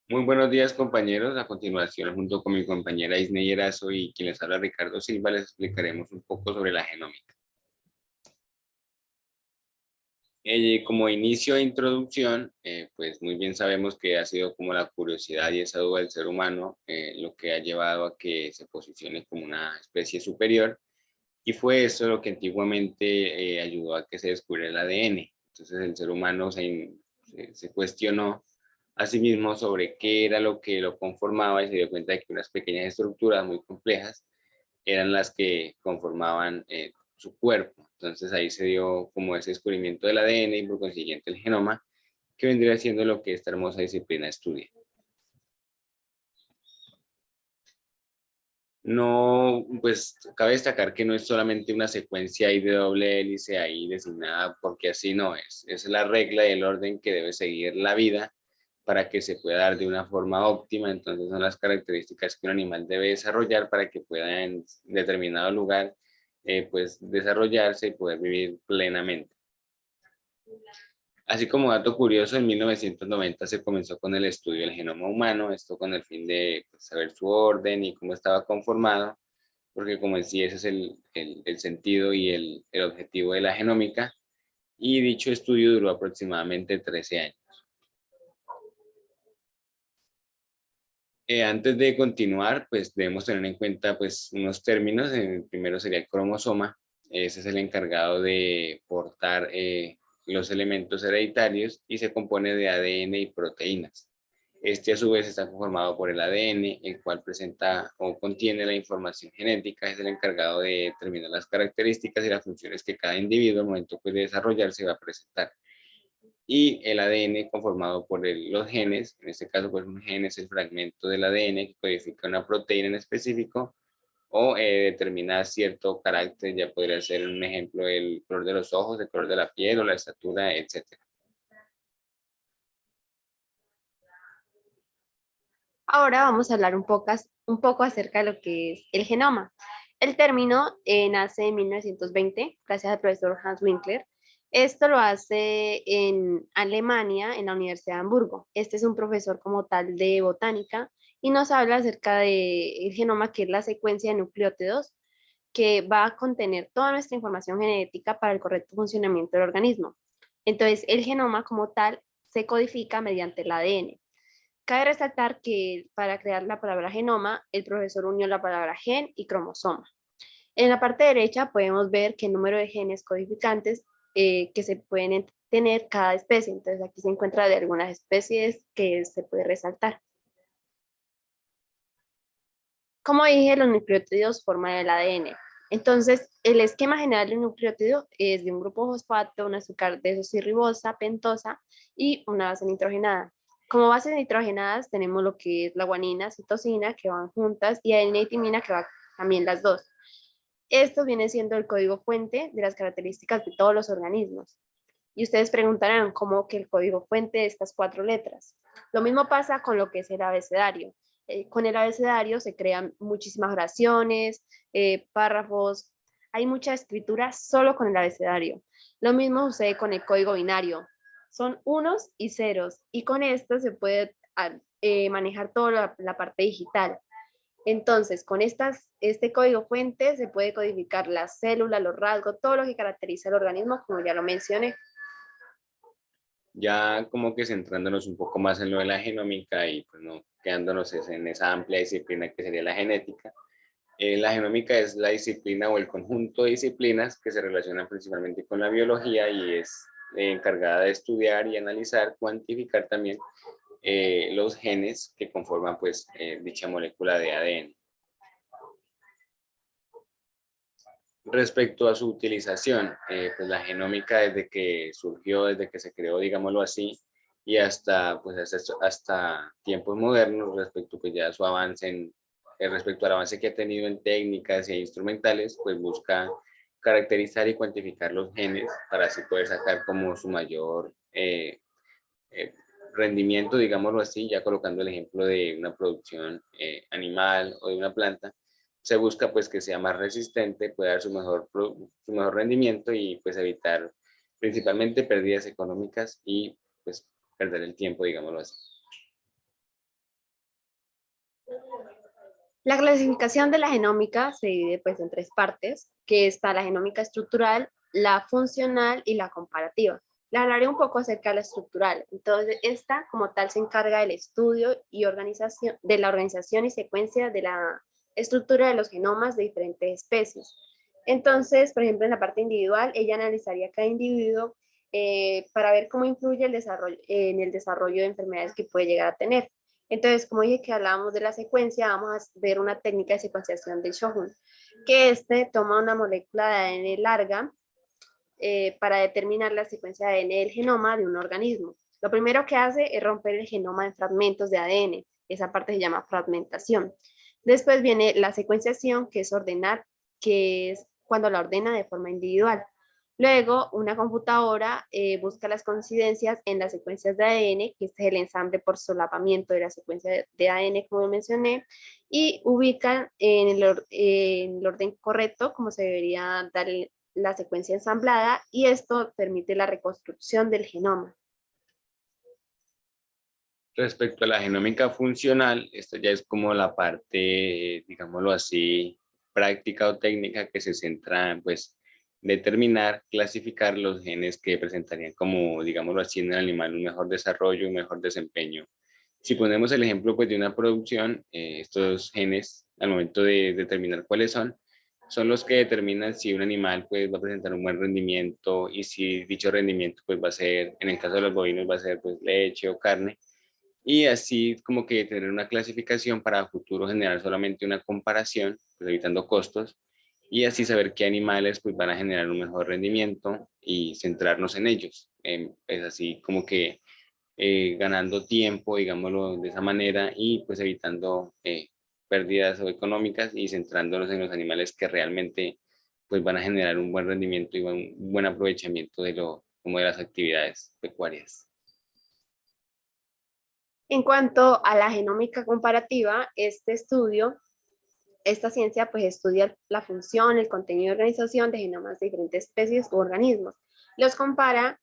Muy buenos días, compañeros. A continuación, junto con mi compañera Isney Erazo y quien les habla Ricardo Silva, les explicaremos un poco sobre la genómica. Como inicio e introducción, pues muy bien sabemos que ha sido como la curiosidad y esa duda del ser humano lo que ha llevado a que se posicione como una especie superior, y fue eso lo que antiguamente ayudó a que se descubriera el ADN. Entonces el ser humano se cuestionó a sí mismo sobre qué era lo que lo conformaba y se dio cuenta de que unas pequeñas estructuras muy complejas eran las que conformaban su cuerpo. Entonces ahí se dio como ese descubrimiento del ADN y por consiguiente el genoma, que vendría siendo lo que esta hermosa disciplina estudia. No, pues cabe destacar que no es solamente una secuencia I de doble hélice ahí designada, porque así no es. Es la regla y el orden que debe seguir la vida para que se pueda dar de una forma óptima. Entonces son las características que un animal debe desarrollar para que pueda en determinado lugar pues desarrollarse y poder vivir plenamente. Así como dato curioso, en 1990 se comenzó con el estudio del genoma humano, esto con el fin de pues, saber su orden y cómo estaba conformado, porque como decía, ese es el sentido y el objetivo de la genómica, y dicho estudio duró aproximadamente 13 años. Antes de continuar, pues debemos tener en cuenta pues unos términos. El primero sería el cromosoma. Ese es el encargado de portar los elementos hereditarios y se compone de ADN y proteínas. Este a su vez está conformado por el ADN, el cual presenta o contiene la información genética, es el encargado de determinar las características y las funciones que cada individuo al momento pues, de desarrollarse va a presentar. Y el ADN conformado por los genes, en este caso pues un gen es el fragmento del ADN que codifica una proteína en específico o determina cierto carácter, ya podría ser un ejemplo el color de los ojos, el color de la piel o la estatura, etcétera. Ahora vamos a hablar un poco acerca de lo que es el genoma. El término nace en 1920 gracias al profesor Hans Winkler. Esto lo hace en Alemania, en la Universidad de Hamburgo. Este es un profesor como tal de botánica y nos habla acerca del genoma, que es la secuencia de nucleótidos que va a contener toda nuestra información genética para el correcto funcionamiento del organismo. Entonces, el genoma como tal se codifica mediante el ADN. Cabe resaltar que para crear la palabra genoma, el profesor unió la palabra gen y cromosoma. En la parte derecha podemos ver qué número de genes codificantes que se pueden tener cada especie. Entonces aquí se encuentra de algunas especies que se puede resaltar. Como dije, los nucleótidos forman el ADN. Entonces, el esquema general de un nucleótido es de un grupo fosfato, un azúcar desoxirribosa, pentosa y una base nitrogenada. Como bases nitrogenadas tenemos lo que es la guanina, citosina, que van juntas, y adenina y timina, que van también las dos. Esto viene siendo el código fuente de las características de todos los organismos. Y ustedes preguntarán cómo que el código fuente de estas 4 letras. Lo mismo pasa con lo que es el abecedario. Con el abecedario se crean muchísimas oraciones, párrafos. Hay mucha escritura solo con el abecedario. Lo mismo sucede con el código binario. Son unos y ceros y con esto se puede manejar toda la parte digital. Entonces, con este código fuente se puede codificar las células, los rasgos, todo lo que caracteriza el organismo, como ya lo mencioné. Ya como que centrándonos un poco más en lo de la genómica y pues no quedándonos en esa amplia disciplina que sería la genética. La genómica es la disciplina o el conjunto de disciplinas que se relacionan principalmente con la biología y es encargada de estudiar y analizar, cuantificar también los genes que conforman pues dicha molécula de ADN. Respecto a su utilización, pues la genómica desde que surgió, desde que se creó, digámoslo así, y hasta, pues hasta tiempos modernos, respecto pues ya a su avance respecto al avance que ha tenido en técnicas e instrumentales, pues busca caracterizar y cuantificar los genes para así poder sacar como su mayor eh, rendimiento, digámoslo así, ya colocando el ejemplo de una producción animal o de una planta, se busca pues que sea más resistente, pueda dar su mejor rendimiento y pues evitar principalmente pérdidas económicas y pues, perder el tiempo, digámoslo así. La clasificación de la genómica se divide pues en tres partes, que está la genómica estructural, la funcional y la comparativa. Le hablaré un poco acerca de la estructural. Entonces, esta como tal se encarga del estudio y organización, de la organización y secuencia de la estructura de los genomas de diferentes especies. Entonces, por ejemplo, en la parte individual, ella analizaría cada individuo para ver cómo influye el desarrollo, en el desarrollo de enfermedades que puede llegar a tener. Entonces, como dije que hablábamos de la secuencia, vamos a ver una técnica de secuenciación de Shohun, que toma una molécula de ADN larga para determinar la secuencia de ADN del genoma de un organismo. Lo primero que hace es romper el genoma en fragmentos de ADN. Esa parte se llama fragmentación. Después viene la secuenciación, que es ordenar, que es cuando la ordena de forma individual. Luego, una computadora busca las coincidencias en las secuencias de ADN, que este es el ensamble por solapamiento de la secuencia de ADN, como mencioné, y ubican en el orden correcto, como se debería dar la secuencia ensamblada, y esto permite la reconstrucción del genoma. Respecto a la genómica funcional, esto ya es como la parte, digámoslo así, práctica o técnica que se centra en, pues, determinar, clasificar los genes que presentarían como, digámoslo así, en el animal un mejor desarrollo, un mejor desempeño. Si ponemos el ejemplo, pues, de una producción, estos genes, al momento de determinar cuáles son los que determinan si un animal, pues, va a presentar un buen rendimiento y si dicho rendimiento, pues, va a ser, en el caso de los bovinos, va a ser, pues, leche o carne, y así como que tener una clasificación para futuro generar solamente una comparación, pues evitando costos, y así saber qué animales pues van a generar un mejor rendimiento y centrarnos en ellos. Es así como que ganando tiempo, digámoslo de esa manera, y pues evitando pérdidas o económicas y centrándonos en los animales que realmente pues van a generar un buen rendimiento y un buen aprovechamiento de como de las actividades pecuarias. En cuanto a la genómica comparativa, este estudio, esta ciencia pues estudia la función, el contenido y organización de genomas de diferentes especies u organismos. Los compara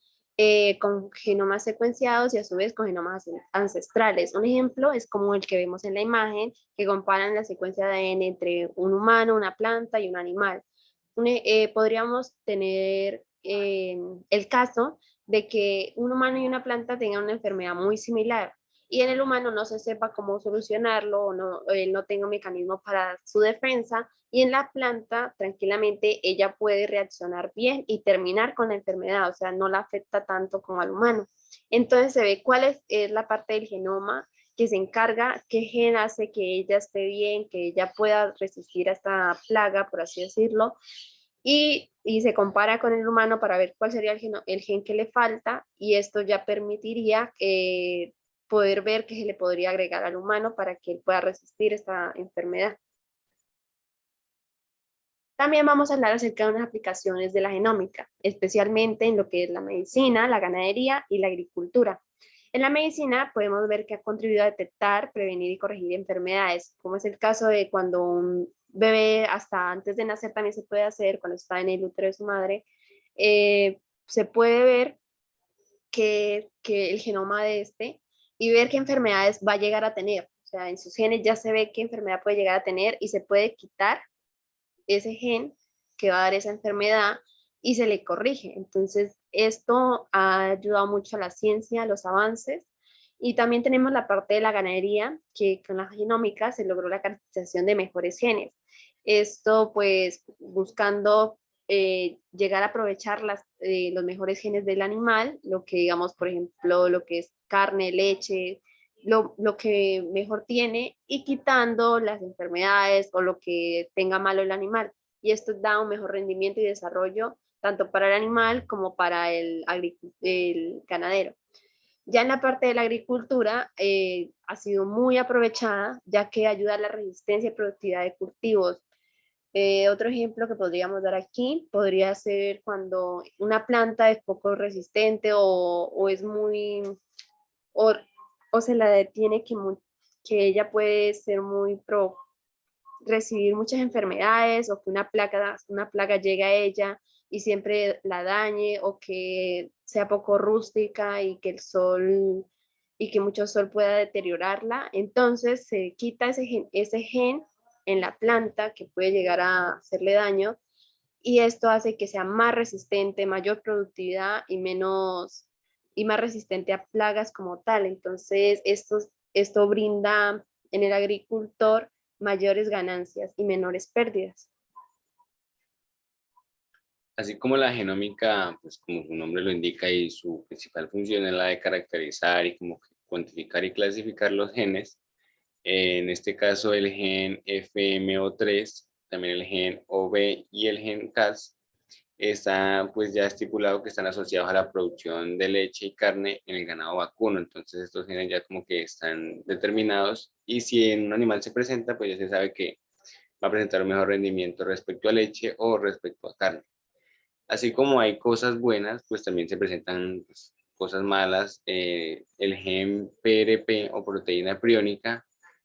con genomas secuenciados y a su vez con genomas ancestrales. Un ejemplo es como el que vemos en la imagen, que comparan la secuencia de ADN entre un humano, una planta y un animal. Podríamos tener el caso de que un humano y una planta tengan una enfermedad muy similar y en el humano no se sepa cómo solucionarlo o no, él no tenga un mecanismo para su defensa, y en la planta tranquilamente ella puede reaccionar bien y terminar con la enfermedad, o sea, no la afecta tanto como al humano. Entonces se ve cuál es la parte del genoma que se encarga, qué gen hace que ella esté bien, que ella pueda resistir a esta plaga, por así decirlo, y se compara con el humano para ver cuál sería el gen que le falta, y esto ya permitiría poder ver qué se le podría agregar al humano para que él pueda resistir esta enfermedad. También vamos a hablar acerca de unas aplicaciones de la genómica, especialmente en lo que es la medicina, la ganadería y la agricultura. En la medicina podemos ver que ha contribuido a detectar, prevenir y corregir enfermedades, como es el caso de cuando un bebé hasta antes de nacer también se puede hacer, cuando está en el útero de su madre, se puede ver que el genoma de este y ver qué enfermedades va a llegar a tener. O sea, en sus genes ya se ve qué enfermedad puede llegar a tener y se puede quitar ese gen que va a dar esa enfermedad y se le corrige. Entonces, esto ha ayudado mucho a la ciencia, a los avances. Y también tenemos la parte de la ganadería, que con la genómica se logró la caracterización de mejores genes. Esto pues buscando llegar a aprovechar los mejores genes del animal, lo que digamos, por ejemplo, lo que es carne, leche, lo que mejor tiene, y quitando las enfermedades o lo que tenga malo el animal. Y esto da un mejor rendimiento y desarrollo tanto para el animal como para el ganadero. Ya en la parte de la agricultura ha sido muy aprovechada, ya que ayuda a la resistencia y productividad de cultivos. Otro ejemplo que podríamos dar aquí podría ser cuando una planta es poco resistente o es muy, o, o se la detiene que ella puede ser muy recibir muchas enfermedades, o que una plaga llegue a ella y siempre la dañe, o que sea poco rústica y que el sol y que mucho sol pueda deteriorarla. Entonces se quita ese gen en la planta que puede llegar a hacerle daño y esto hace que sea más resistente, mayor productividad y más resistente a plagas como tal. Entonces esto brinda en el agricultor mayores ganancias y menores pérdidas. Así como la genómica, pues como su nombre lo indica y su principal función es la de caracterizar y como que cuantificar y clasificar los genes, en este caso el gen FMO3, también el gen OB y el gen Cas, está pues ya estipulado que están asociados a la producción de leche y carne en el ganado vacuno. Entonces estos genes ya como que están determinados y si en un animal se presenta, pues ya se sabe que va a presentar un mejor rendimiento respecto a leche o respecto a carne. Así como hay cosas buenas, pues también se presentan pues, cosas malas. El gen PRP o proteína priónica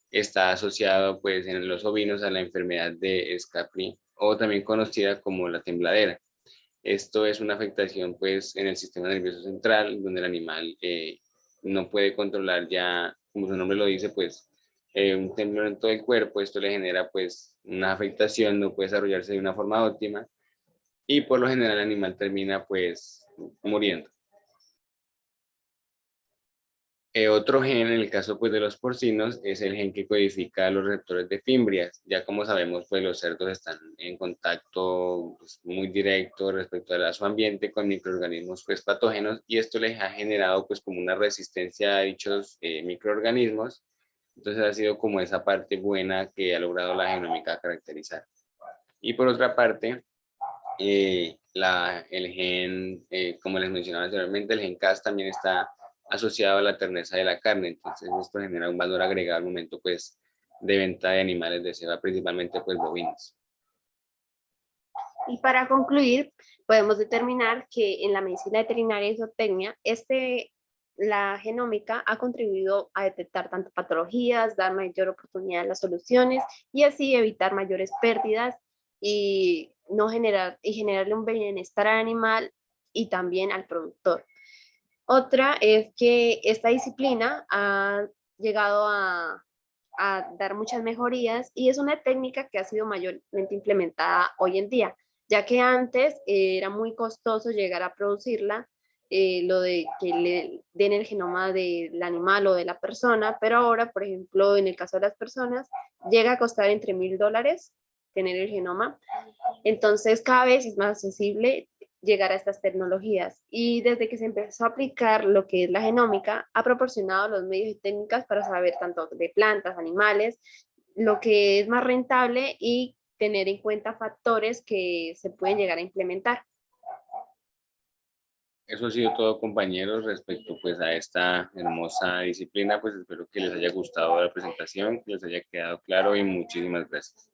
está asociado pues en los ovinos a la enfermedad de Scapri o también conocida como la tembladera. Esto es una afectación pues en el sistema nervioso central donde el animal no puede controlar ya, como su nombre lo dice, pues un temblor en todo el cuerpo. Esto le genera pues una afectación, no puede desarrollarse de una forma óptima y por lo general el animal termina pues muriendo. Otro gen, en el caso pues de los porcinos, es el gen que codifica los receptores de fimbrias. Ya como sabemos, pues los cerdos están en contacto pues, muy directo respecto a su ambiente con microorganismos pues patógenos y esto les ha generado pues como una resistencia a dichos microorganismos. Entonces ha sido como esa parte buena que ha logrado la genómica caracterizar. Y por otra parte, el gen, como les mencionaba anteriormente, el gen Cas también está asociado a la terneza de la carne, entonces esto genera un valor agregado al momento pues de venta de animales de ceba, principalmente pues bovinos. Y para concluir, podemos determinar que en la medicina veterinaria y zootecnia, la genómica ha contribuido a detectar tanto patologías, dar mayor oportunidad a las soluciones y así evitar mayores pérdidas y no generar y generarle un bienestar al animal y también al productor. Otra es que esta disciplina ha llegado a dar muchas mejorías y es una técnica que ha sido mayormente implementada hoy en día, ya que antes era muy costoso llegar a producirla, lo de que le den el genoma del animal o de la persona, pero ahora, por ejemplo, en el caso de las personas, llega a costar entre $1000 tener el genoma. Entonces, cada vez es más accesible llegar a estas tecnologías. Y desde que se empezó a aplicar lo que es la genómica, ha proporcionado los medios y técnicas para saber tanto de plantas, animales, lo que es más rentable y tener en cuenta factores que se pueden llegar a implementar. Eso ha sido todo, compañeros, respecto pues a esta hermosa disciplina. Pues espero que les haya gustado la presentación, que les haya quedado claro y muchísimas gracias.